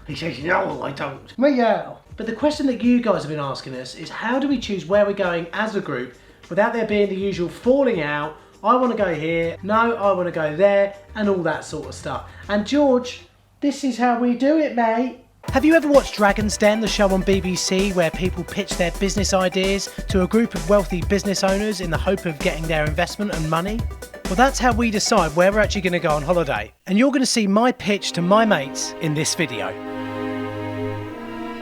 S1: He says, no, I don't. Meow. But the question that you guys have been asking us is, how do we choose where we're going as a group without there being the usual falling out, I want to go here, no, I want to go there, and all that sort of stuff. And George, this is how we do it, mate. Have you ever watched Dragon's Den, the show on BBC, where people pitch their business ideas to a group of wealthy business owners in the hope of getting their investment and money? Well, that's how we decide where we're actually going to go on holiday. And you're going to see my pitch to my mates in this video.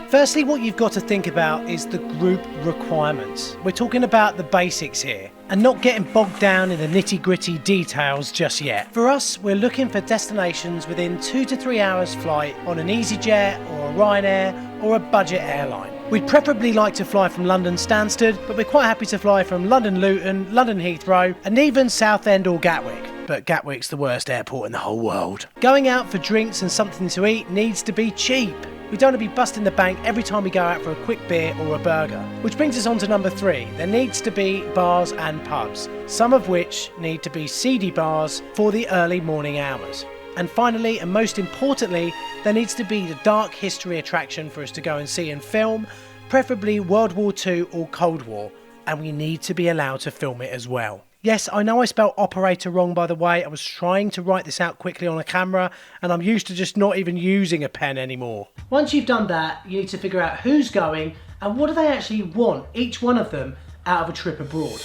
S1: Firstly, what you've got to think about is the group requirements. We're talking about the basics here and not getting bogged down in the nitty-gritty details just yet. For us, we're looking for destinations within 2 to 3 hours flight on an EasyJet or a Ryanair or a budget airline. We'd preferably like to fly from London Stansted, but we're quite happy to fly from London Luton, London Heathrow and even Southend or Gatwick. But Gatwick's the worst airport in the whole world. Going out for drinks and something to eat needs to be cheap. We don't want to be busting the bank every time we go out for a quick beer or a burger. Which brings us on to number 3. There needs to be bars and pubs, some of which need to be seedy bars for the early morning hours. And finally, and most importantly, there needs to be the dark history attraction for us to go and see and film, preferably World War II or Cold War, and we need to be allowed to film it as well. Yes, I know I spelled operator wrong, by the way. I was trying to write this out quickly on a camera, and I'm used to just not even using a pen anymore. Once you've done that, you need to figure out who's going and what do they actually want, each one of them, out of a trip abroad.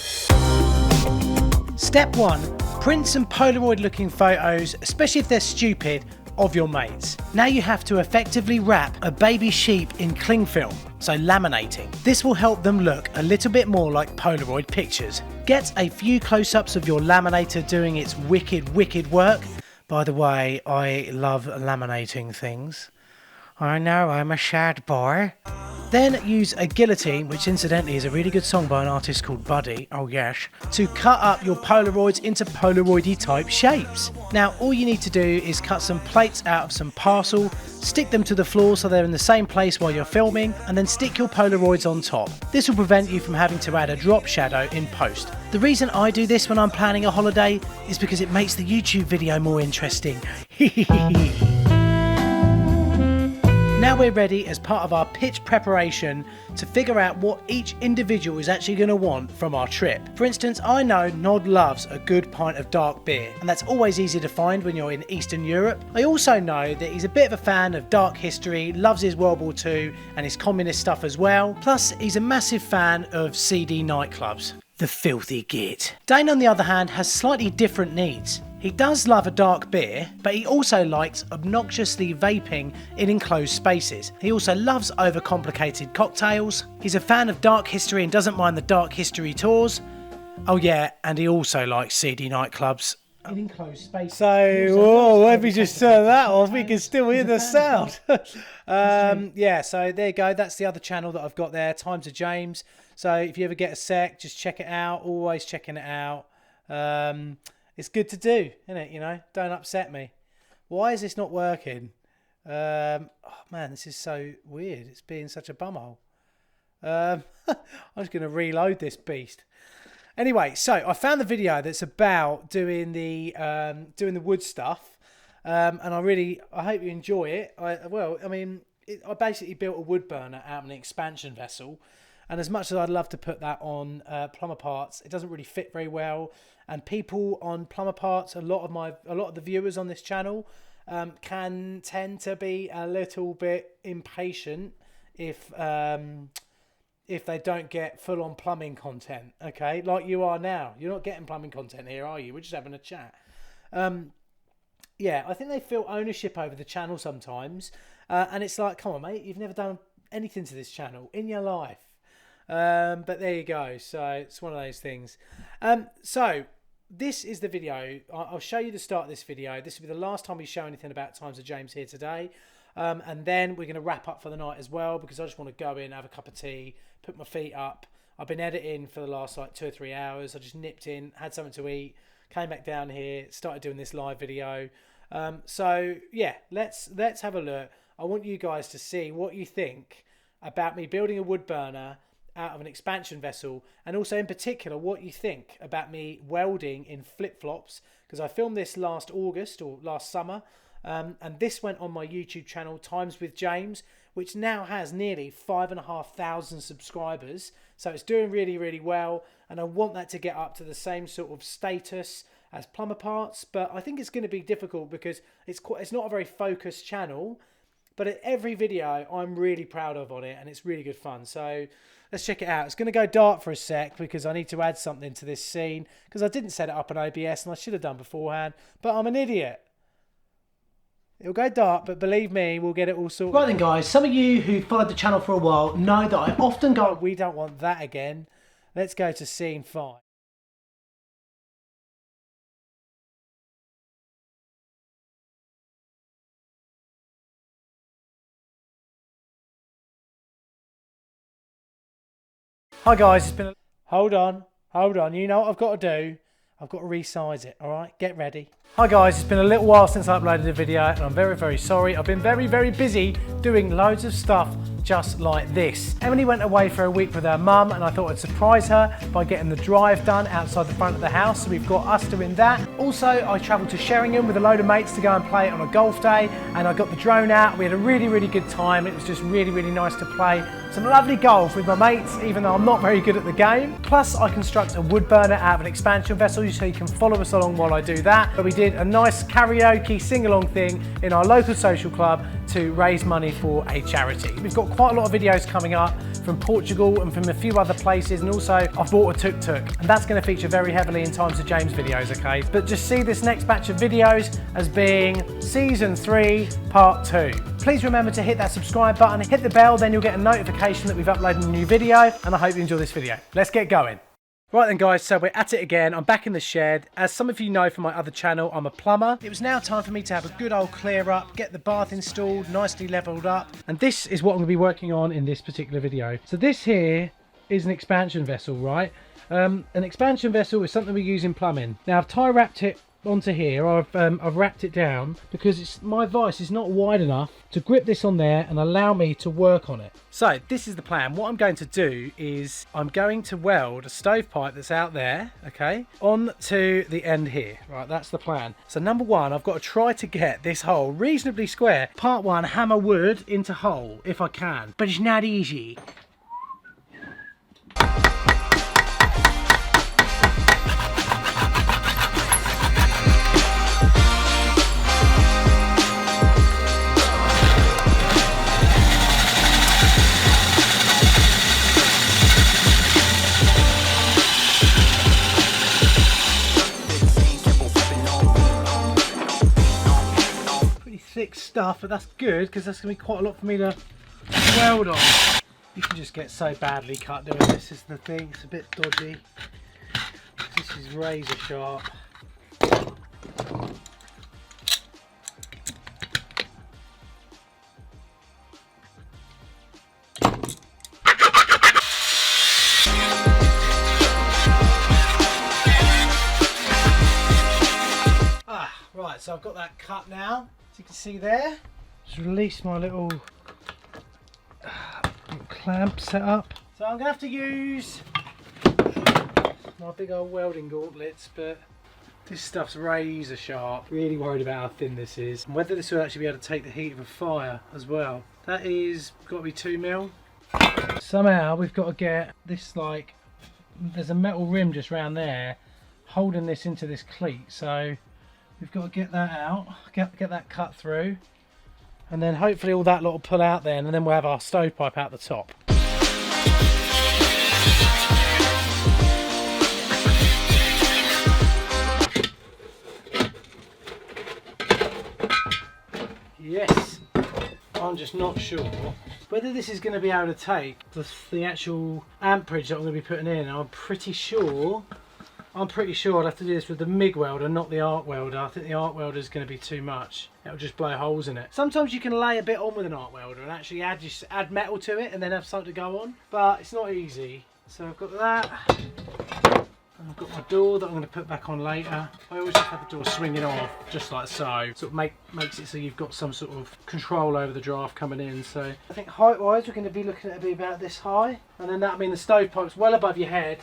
S1: Step 1. Print some Polaroid looking photos, especially if they're stupid, of your mates. Now you have to effectively wrap a baby sheep in cling film, so laminating. This will help them look a little bit more like Polaroid pictures. Get a few close-ups of your laminator doing its wicked work. By the way, I love laminating things. I know, I'm a sad boy. Then use a guillotine, which incidentally is a really good song by an artist called Buddy, oh yes, to cut up your Polaroids into Polaroidy type shapes. Now all you need to do is cut some plates out of some parcel, stick them to the floor so they're in the same place while you're filming, and then stick your Polaroids on top. This will prevent you from having to add a drop shadow in post. The reason I do this when I'm planning a holiday is because it makes the YouTube video more interesting. Now we're ready as part of our pitch preparation to figure out what each individual is actually going to want from our trip. For instance, I know Nod loves a good pint of dark beer, and that's always easy to find when you're in Eastern Europe. I also know that he's a bit of a fan of dark history, loves his World War II and his communist stuff as well. Plus, he's a massive fan of seedy nightclubs. The filthy git. Dane, on the other hand, has slightly different needs. He does love a dark beer, but he also likes obnoxiously vaping in enclosed spaces. He also loves overcomplicated cocktails. He's a fan of dark history and doesn't mind the dark history tours. Oh yeah, and he also likes seedy nightclubs. In enclosed spaces. So, whoa, let me just turn that off. We can still hear the sound. Yeah, so there you go. That's the other channel that I've got there, Times of James. So if you ever get a sec, just check it out. Always checking it out. It's good to do, isn't it? You know, don't upset me. Why is this not working? Oh man, this is so weird. It's being such a bumhole. I'm just going to reload this beast. Anyway, so I found the video that's about doing the wood stuff, and I hope you enjoy it. I basically built a wood burner out of an expansion vessel. And as much as I'd love to put that on plumber parts, it doesn't really fit very well. And people on plumber parts, a lot of the viewers on this channel can tend to be a little bit impatient if they don't get full-on plumbing content. Okay, like you are now. You're not getting plumbing content here, are you? We're just having a chat. Yeah, I think they feel ownership over the channel sometimes, and it's like, come on, mate, you've never done anything to this channel in your life. But there you go. So it's one of those things. So this is the video. I'll show you the start of this video. This will be the last time we show anything about Times of James here today. And then we're going to wrap up for the night as well, because I just want to go in, have a cup of tea, put my feet up. I've been editing for the last like 2 or 3 hours. I just nipped in, had something to eat, came back down here, started doing this live video. So yeah, let's have a look. I want you guys to see what you think about me building a wood burner out of an expansion vessel, and also in particular what you think about me welding in flip-flops, because I filmed this last August or last summer, and this went on my YouTube channel Times with James, which now has nearly 5,500 subscribers, so it's doing really well, and I want that to get up to the same sort of status as plumber parts. But I think it's going to be difficult because it's not a very focused channel, but at every video I'm really proud of on it, and it's really good fun. So let's check it out. It's going to go dark for a sec because I need to add something to this scene, because I didn't set it up on OBS and I should have done beforehand, but I'm an idiot. It'll go dark, but believe me, we'll get it all sorted. Right then guys, some of you who followed the channel for a while know that I often go, we don't want that again. Let's go to scene 5. Hi guys, it's been a... Hold on. You know what I've got to do? I've got to resize it, alright? Get ready. Hi guys, it's been a little while since I uploaded a video, and I'm very sorry. I've been very busy doing loads of stuff just like this. Emily went away for a week with her mum, and I thought I'd surprise her by getting the drive done outside the front of the house, so we've got us doing that. Also, I travelled to Sheringham with a load of mates to go and play on a golf day, and I got the drone out. We had a really good time. It was just really nice to play some lovely golf with my mates, even though I'm not very good at the game. Plus I construct a wood burner out of an expansion vessel so you can follow us along while I do that. But we did a nice karaoke sing-along thing in our local social club to raise money for a charity. We've got quite a lot of videos coming up from Portugal and from a few other places, and also I've bought a tuk-tuk, and that's going to feature very heavily in Times of James videos, okay? But just see this next batch of videos as being Season 3, Part 2. Please remember to hit that subscribe button, hit the bell, then you'll get a notification that we've uploaded a new video, and I hope you enjoy this video. Let's get going. Right then guys, so we're at it again. I'm back in the shed. As some of you know from my other channel, I'm a plumber. It was now time for me to have a good old clear up, get the bath installed, nicely leveled up. And this is what I'm going to be working on in this particular video. So this here is an expansion vessel, right? An expansion vessel is something we use in plumbing. Now I've tie wrapped it onto here. I've wrapped it down because my vise is not wide enough to grip this on there and allow me to work on it. So this is the plan. What I'm going to do is I'm going to weld a stovepipe that's out there, okay, onto the end here. Right, that's the plan. So number one, I've got to try to get this hole reasonably square. Part one, hammer wood into hole if I can, but it's not easy. Thick stuff, but that's good because that's going to be quite a lot for me to weld on. You can just get so badly cut doing this, is the thing. It's a bit dodgy. This is razor sharp. Right, so I've got that cut now. You can see there, just release my little clamp setup. So I'm gonna have to use my big old welding gauntlets, but this stuff's razor sharp. Really worried about how thin this is and whether this will actually be able to take the heat of a fire as well. That is got to be 2mm. Somehow we've got to get this, like, there's a metal rim just round there holding this into this cleat, so we've got to get that out, get that cut through, and then hopefully all that lot will pull out then, and then we'll have our stovepipe out the top. Yes, I'm just not sure whether this is going to be able to take the actual amperage that I'm going to be putting in. I'm pretty sure I'll have to do this with the MIG welder, not the arc welder. I think the arc welder is going to be too much. It'll just blow holes in it. Sometimes you can lay a bit on with an arc welder and actually add metal to it and then have something to go on. But it's not easy. So I've got that. And I've got my door that I'm going to put back on later. I always just have the door swinging off, just like so. Sort of makes it so you've got some sort of control over the draft coming in. So I think height-wise we're going to be looking at it be about this high. And then that'll mean the stovepipe's well above your head.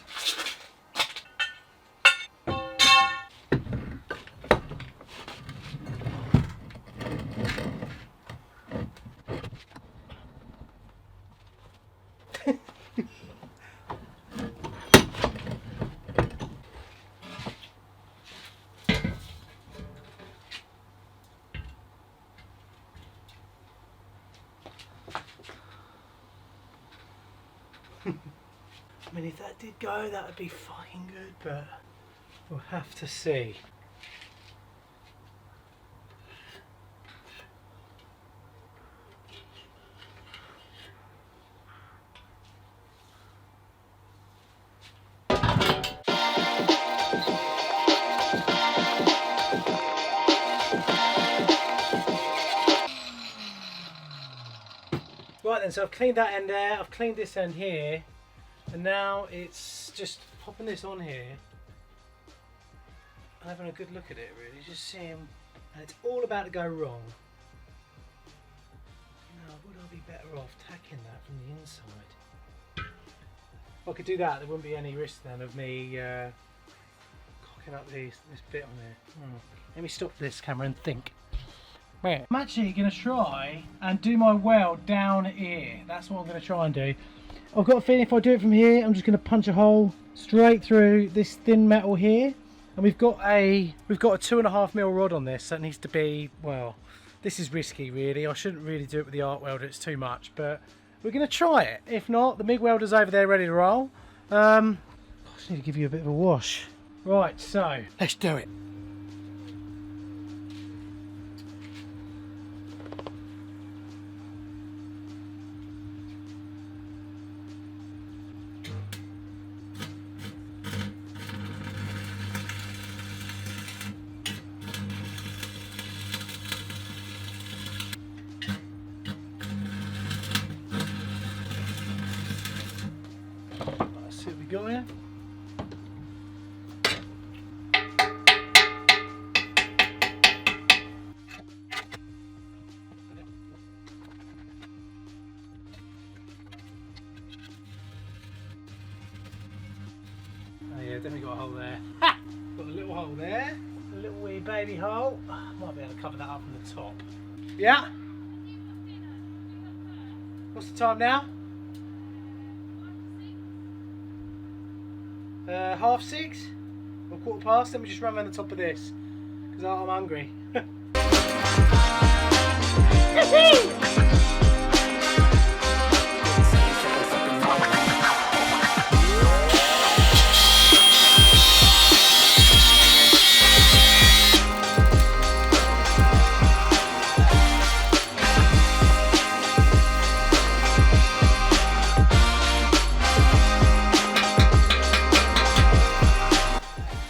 S1: I mean, if that did go, that would be fucking good, but we'll have to see. Right then, so I've cleaned that end there, I've cleaned this end here, and now it's just popping this on here and having a good look at it, really, just seeing, and it's all about to go wrong. Now, would I be better off tacking that from the inside? If I could do that, there wouldn't be any risk then of me cocking up this bit on there. Let me stop this camera and think. I'm actually going to try and do my weld down here. That's what I'm going to try and do. I've got a feeling if I do it from here, I'm just going to punch a hole straight through this thin metal here. And we've got a 2.5mm rod on this. That needs to be, well, this is risky really. I shouldn't really do it with the arc welder, it's too much, but we're going to try it. If not, the MIG welder's over there ready to roll. I just need to give you a bit of a wash. Right, so let's do it. Let's see what we got here. Oh yeah, definitely got a hole there. Ha! Got a little hole there, a little wee baby hole. Might be able to cover that up from the top. Yeah. What's the time now? 6:30 or 6:15. Let me just run around the top of this because I'm hungry.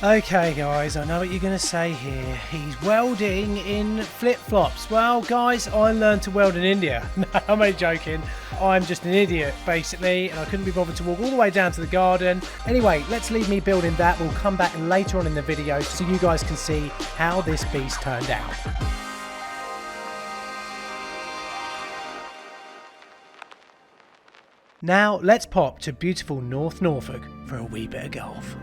S1: Okay guys, I know what you're going to say here. He's welding in flip-flops. Well guys, I learned to weld in India. No, I'm only joking. I'm just an idiot basically, and I couldn't be bothered to walk all the way down to the garden. Anyway, let's leave me building that. We'll come back later on in the video so you guys can see how this beast turned out. Now let's pop to beautiful North Norfolk for a wee bit of golf.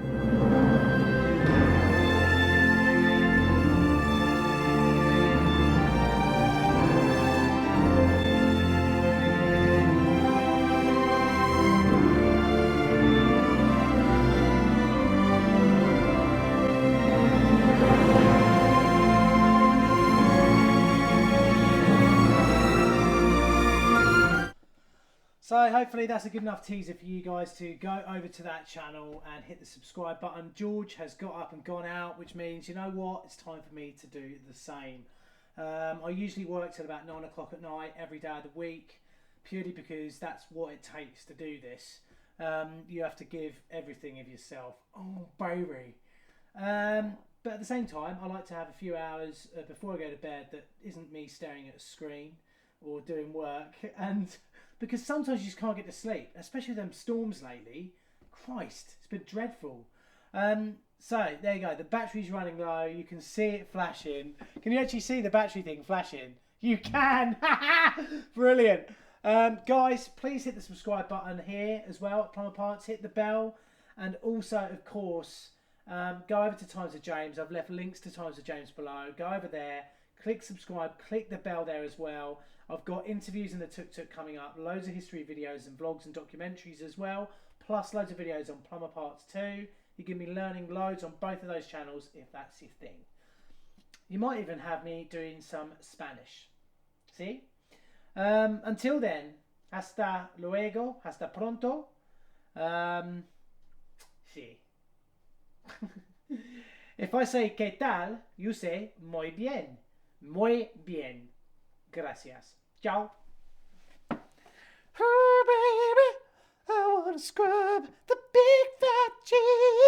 S1: So hopefully that's a good enough teaser for you guys to go over to that channel and hit the subscribe button. George has got up and gone out, which means, you know what, it's time for me to do the same. I usually work till about 9 o'clock at night every day of the week, purely because that's what it takes to do this. You have to give everything of yourself. Oh baby. But at the same time, I like to have a few hours before I go to bed that isn't me staring at a screen or doing work, and because sometimes you just can't get to sleep, especially with them storms lately. Christ, it's been dreadful. So there you go, the battery's running low, you can see it flashing. Can you actually see the battery thing flashing? You can! Brilliant. Guys, please hit the subscribe button here as well at Plumber Parts, hit the bell, and also of course go over to Times of James. I've left links to Times of James below. Go over there, click subscribe, click the bell there as well. I've got interviews in the tuk-tuk coming up, loads of history videos and vlogs and documentaries as well, plus loads of videos on Plumber Parts 2. You're going to be learning loads on both of those channels if that's your thing. You might even have me doing some Spanish. See? Until then, hasta luego, hasta pronto. Sí. If I say ¿qué tal?, you say muy bien. Muy bien. Gracias. Ciao. Oh, baby, I want to scrub the big fat cheese.